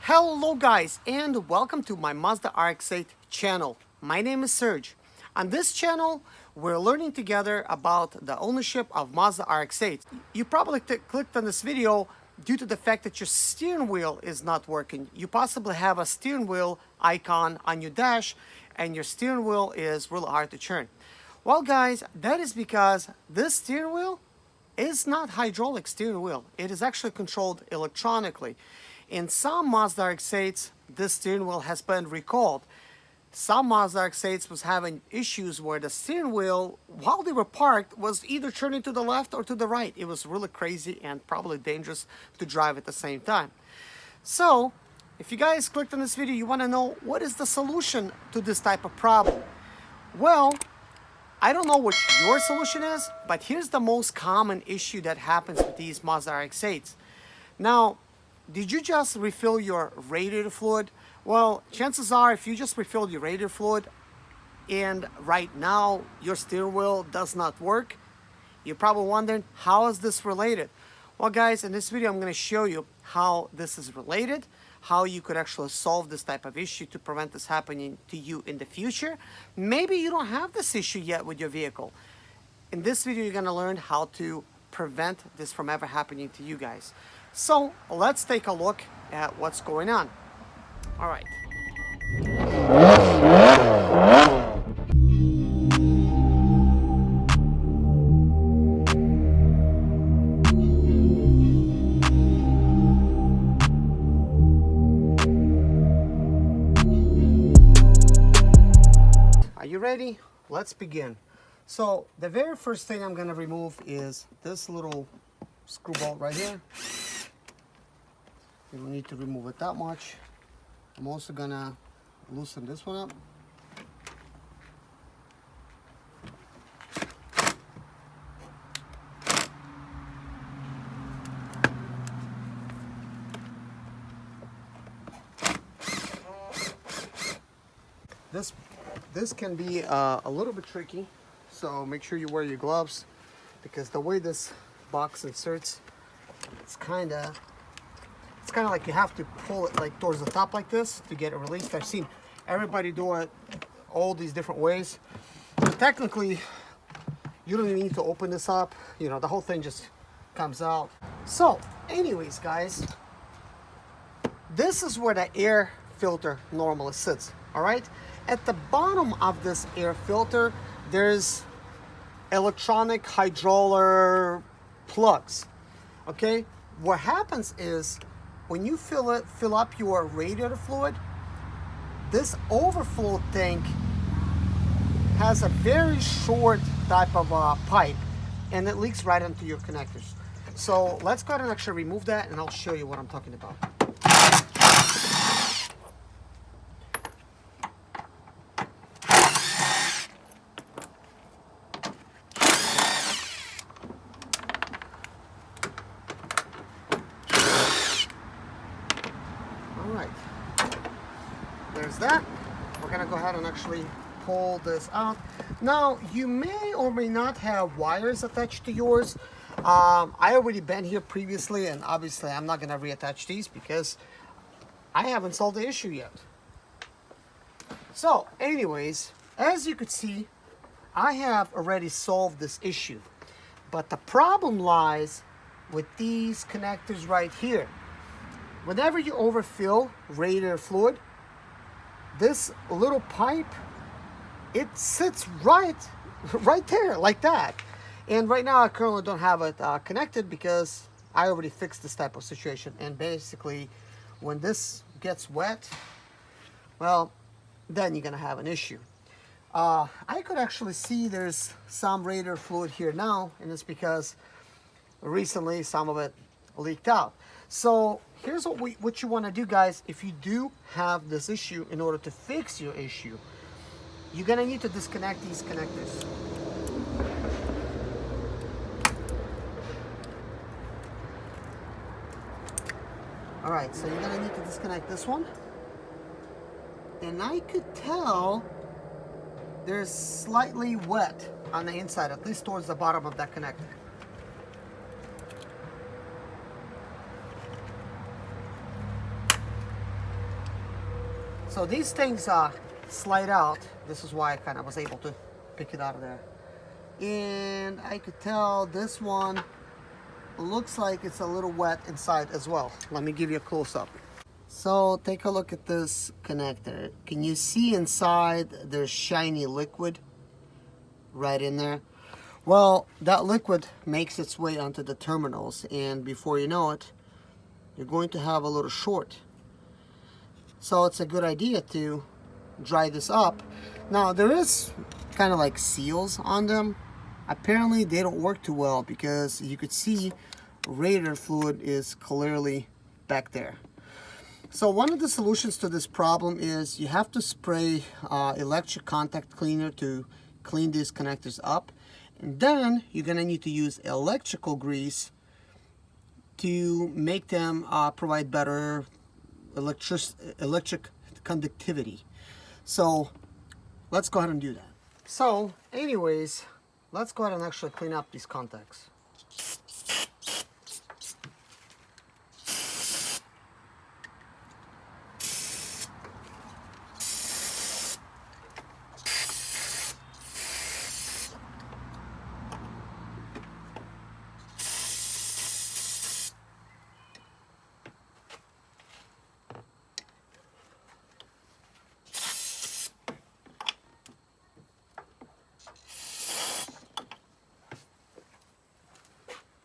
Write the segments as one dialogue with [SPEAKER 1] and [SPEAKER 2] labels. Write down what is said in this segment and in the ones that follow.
[SPEAKER 1] Hello guys, and welcome to my Mazda RX-8 channel. My name is Serge. On this channel, we're learning together about the ownership of Mazda RX-8. You probably clicked on this video due to the fact that your steering wheel is not working. You possibly have a steering wheel icon on your dash and your steering wheel is really hard to turn. Well guys, that is because this steering wheel is not hydraulic steering wheel. It is actually controlled electronically. In some Mazda RX-8s, this steering wheel has been recalled. Some Mazda RX-8s was having issues where the steering wheel, while they were parked, was either turning to the left or to the right. It was really crazy and probably dangerous to drive at the same time. So, if you guys clicked on this video, you want to know what is the solution to this type of problem. Well, I don't know what your solution is, but here's the most common issue that happens with these Mazda RX-8s. Now, did you just refill your radiator fluid? Well, chances are if you just refilled your radiator fluid and right now your steering wheel does not work, you're probably wondering, how is this related? Well guys, in this video I'm going to show you how this is related, how you could actually solve this type of issue to prevent this happening to you in the future. Maybe you don't have this issue yet with your vehicle. In this video you're going to learn how to prevent this from ever happening to you guys. So let's take a look at what's going on. All right. Are you ready? Let's begin. So the very first thing I'm going to remove is this little screw bolt right here. You don't need to remove it that much. I'm also gonna loosen this one up. This can be a little bit tricky, so make sure you wear your gloves, because the way this box inserts, it's kind of like you have to pull it like towards the top like this to get it released. I've seen everybody do it all these different ways. But technically, you don't even need to open this up. You know, the whole thing just comes out. So, anyways, guys, this is where the air filter normally sits, all right? At the bottom of this air filter, there's electronic hydraulic plugs, okay? What happens is, when you fill up your radiator fluid, this overflow tank has a very short type of pipe, and it leaks right into your connectors. So let's go ahead and actually remove that, and I'll show you what I'm talking about. There's that. We're gonna go ahead and actually pull this out. Now, you may or may not have wires attached to yours. I already been here previously, and obviously I'm not gonna reattach these because I haven't solved the issue yet. So, anyways, as you could see, I have already solved this issue. But the problem lies with these connectors right here. Whenever you overfill radiator fluid, this little pipe, it sits right there like that. And right now I currently don't have it connected because I already fixed this type of situation. And basically, when this gets wet, well, then you're gonna have an issue. I could actually see there's some radiator fluid here now, and it's because recently some of it leaked out. So here's what you want to do, guys. If you do have this issue, in order to fix your issue, you're gonna need to disconnect these connectors. All right, so you're gonna need to disconnect this one. And I could tell there's slightly wet on the inside, at least towards the bottom of that connector. So these things slide out. This is why I kind of was able to pick it out of there. And I could tell this one looks like it's a little wet inside as well. Let me give you a close-up. So take a look at this connector. Can you see inside there's shiny liquid right in there? Well, that liquid makes its way onto the terminals, and before you know it, you're going to have a little short. So it's a good idea to dry this up. Now there is kind of like seals on them. Apparently they don't work too well because you could see radiator fluid is clearly back there. So one of the solutions to this problem is you have to spray electric contact cleaner to clean these connectors up, and then you're gonna need to use electrical grease to make them provide better electric conductivity. So let's go ahead and do that. So anyways, let's go ahead and actually clean up these contacts.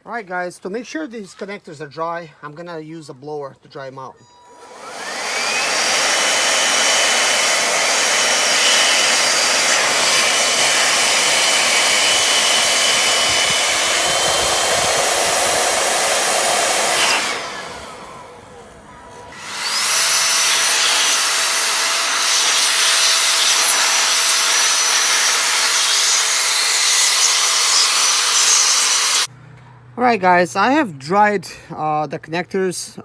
[SPEAKER 1] Alright guys, to make sure these connectors are dry, I'm gonna use a blower to dry them out. Alright guys, I have dried the connectors.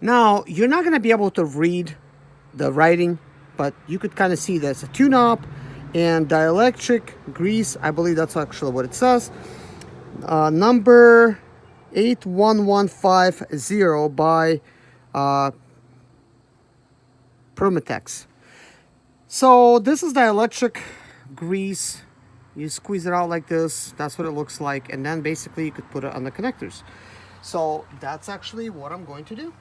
[SPEAKER 1] Now, you're not going to be able to read the writing, but you could kind of see there's a tune-up and dielectric grease. I believe that's actually what it says. Number 81150 by Permatex. So this is dielectric grease. You squeeze it out like this, that's what it looks like, and then basically you could put it on the connectors. So that's actually what I'm going to do.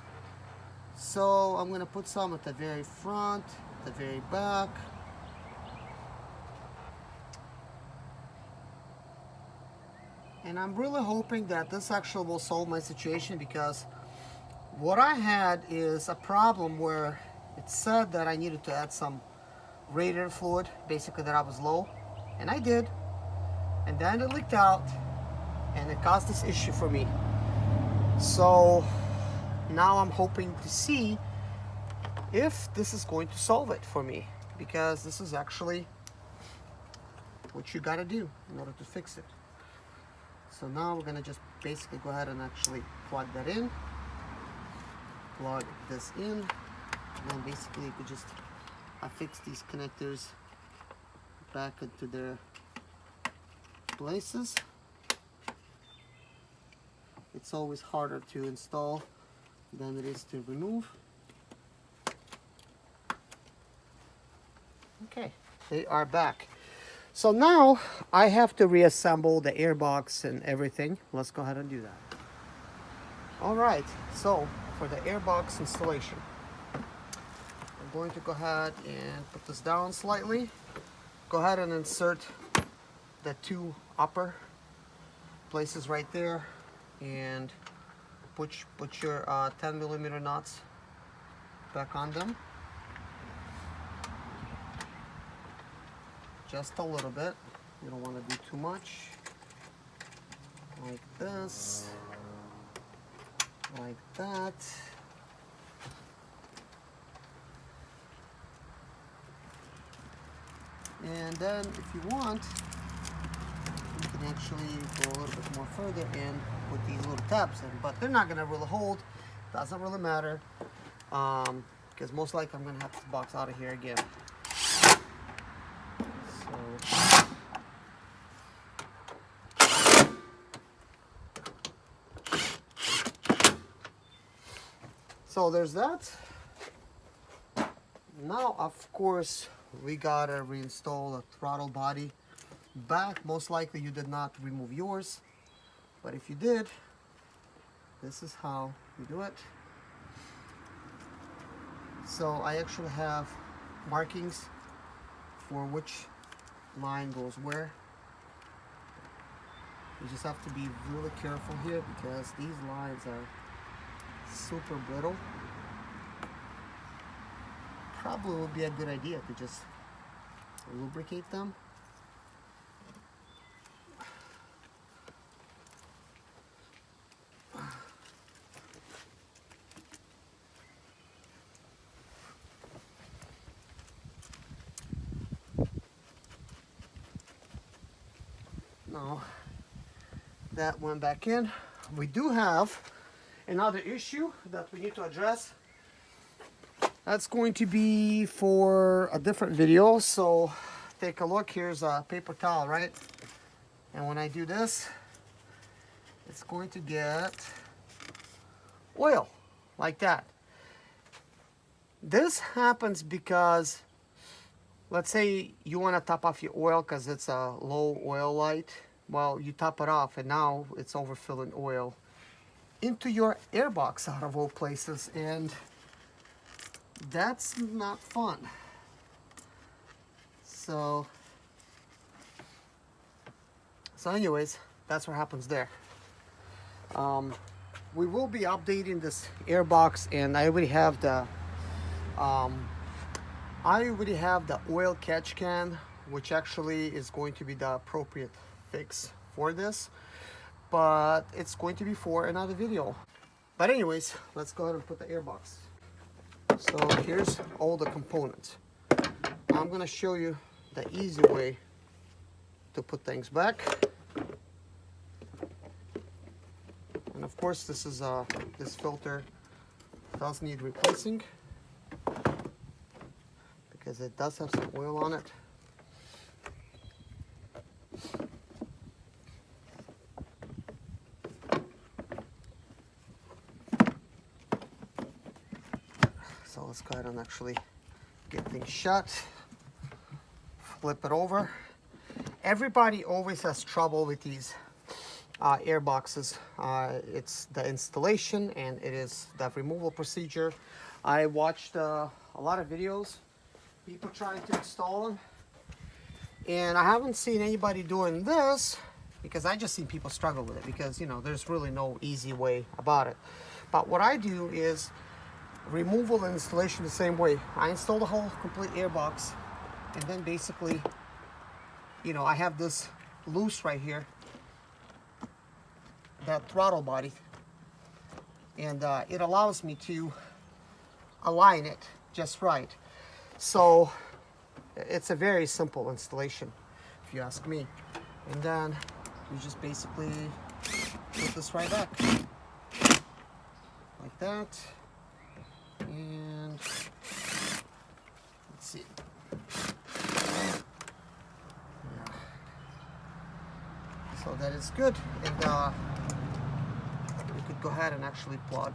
[SPEAKER 1] So I'm going to put some at the very front, the very back. And I'm really hoping that this actually will solve my situation, because what I had is a problem where it said that I needed to add some radiator fluid, basically that I was low. And I did, and then it leaked out, and it caused this issue for me. So now I'm hoping to see if this is going to solve it for me, because this is actually what you gotta do in order to fix it. So now we're gonna just basically go ahead and actually plug that in, plug this in, and then basically you could just affix these connectors back into their places. It's always harder to install than it is to remove. Okay, they are back. So now I have to reassemble the airbox and everything. Let's go ahead and do that. All right, so for the airbox installation, I'm going to go ahead and put this down slightly. Go ahead and insert the two upper places right there, and put your 10mm nuts back on them. Just a little bit. You don't want to do too much. Like this. Like that. And then if you want, you can actually go a little bit more further and put these little tabs in, but they're not going to really hold. Doesn't really matter, because most likely I'm going to have to box out of here again. So there's that. Now, of course, we gotta reinstall a throttle body back. Most likely you did not remove yours, but if you did, this is how you do it. So I actually have markings for which line goes where. You just have to be really careful here because these lines are super brittle. Probably would be a good idea to just lubricate them. Now that went back in. We do have another issue that we need to address. That's going to be for a different video, so take a look. Here's a paper towel, right? And when I do this, it's going to get oil like that. This happens because, let's say you want to top off your oil because it's a low oil light. Well, you top it off and now it's overfilling oil into your airbox out of all places, and that's not fun. So anyways, that's what happens there. We will be updating this airbox, and I already have the oil catch can, which actually is going to be the appropriate fix for this, but it's going to be for another video. But anyways, let's go ahead and put the airbox. So here's all the components. I'm gonna show you the easy way to put things back. And of course, this is this filter does need replacing because it does have some oil on it. So let's go ahead and actually get things shut. Flip it over. Everybody always has trouble with these air boxes. It's the installation and it is the removal procedure. I watched a lot of videos, people trying to install them, and I haven't seen anybody doing this because I just seen people struggle with it because, you know, there's really no easy way about it. But what I do is removal and installation the same way. I install the whole complete airbox, and then basically, you know, I have this loose right here, that throttle body, and it allows me to align it just right. So it's a very simple installation, if you ask me. And then you just basically put this right back like that. And let's see. Yeah. So that is good. And we could go ahead and actually plug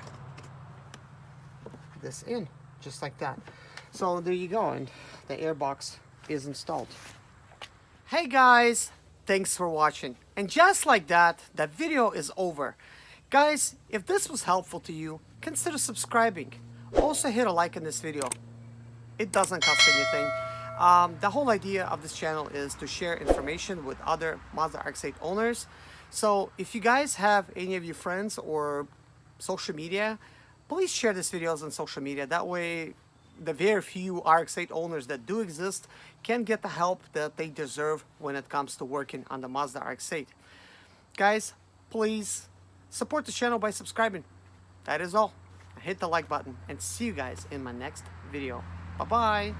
[SPEAKER 1] this in just like that. So there you go, and the airbox is installed. Hey guys, thanks for watching. And just like that, the video is over. Guys, if this was helpful to you, consider subscribing. Also hit a like in this video. It doesn't cost anything. The whole idea of this channel is to share information with other Mazda RX-8 owners. So if you guys have any of your friends or social media, please share these videos on social media. That way, the very few RX-8 owners that do exist can get the help that they deserve when it comes to working on the Mazda RX-8. Guys, please support the channel by subscribing. That is all. Hit the like button and see you guys in my next video. Bye-bye.